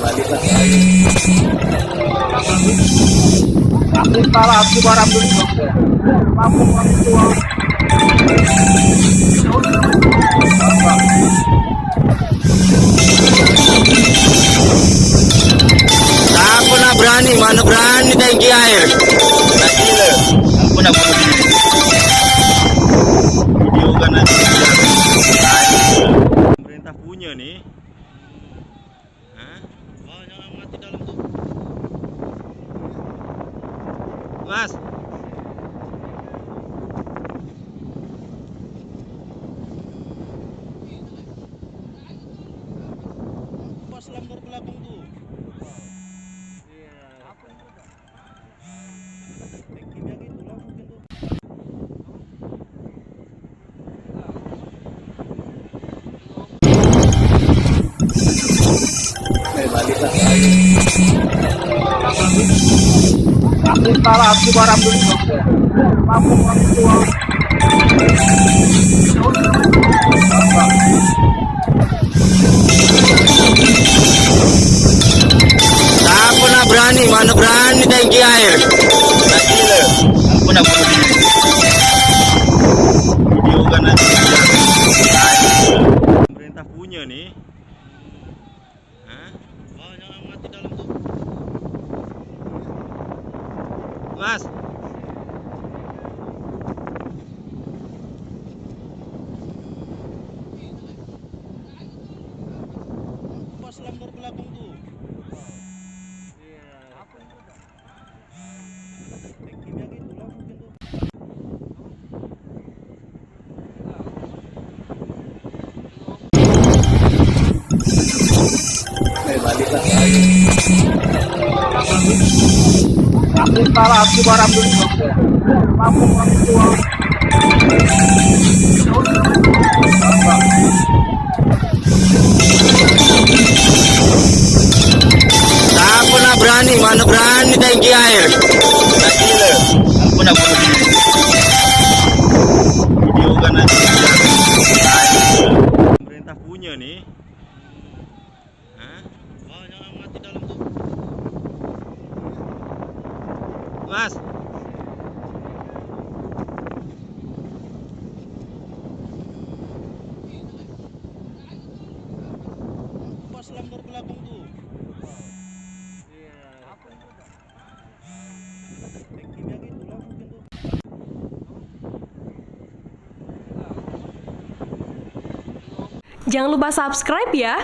Aku nak berani, mana berani tangki air. Tak gila. Aku nak bunuh diri. Video kan nanti. Pemerintah punya nih. Hah? Banyak yang mati dalam tuh. Mas. Pas lambar belakang tuh. Aku nak berani, mana berani tangki air. Tak gila. Aku nak bunuh diri. Video kan nanti. Pemerintah punya nih. Hah? Banyak yang mati dalam tuh. Mas. Pas lambar belakang tuh. Aku nak berani, mana berani tangki air. Tak gila. Aku nak bunuh diri. Video kan nanti. Pemerintah punya nih. Hah? Banyak yang mati dalam tuh. Mas. Pas lambar belakang tuh. Jangan lupa subscribe ya.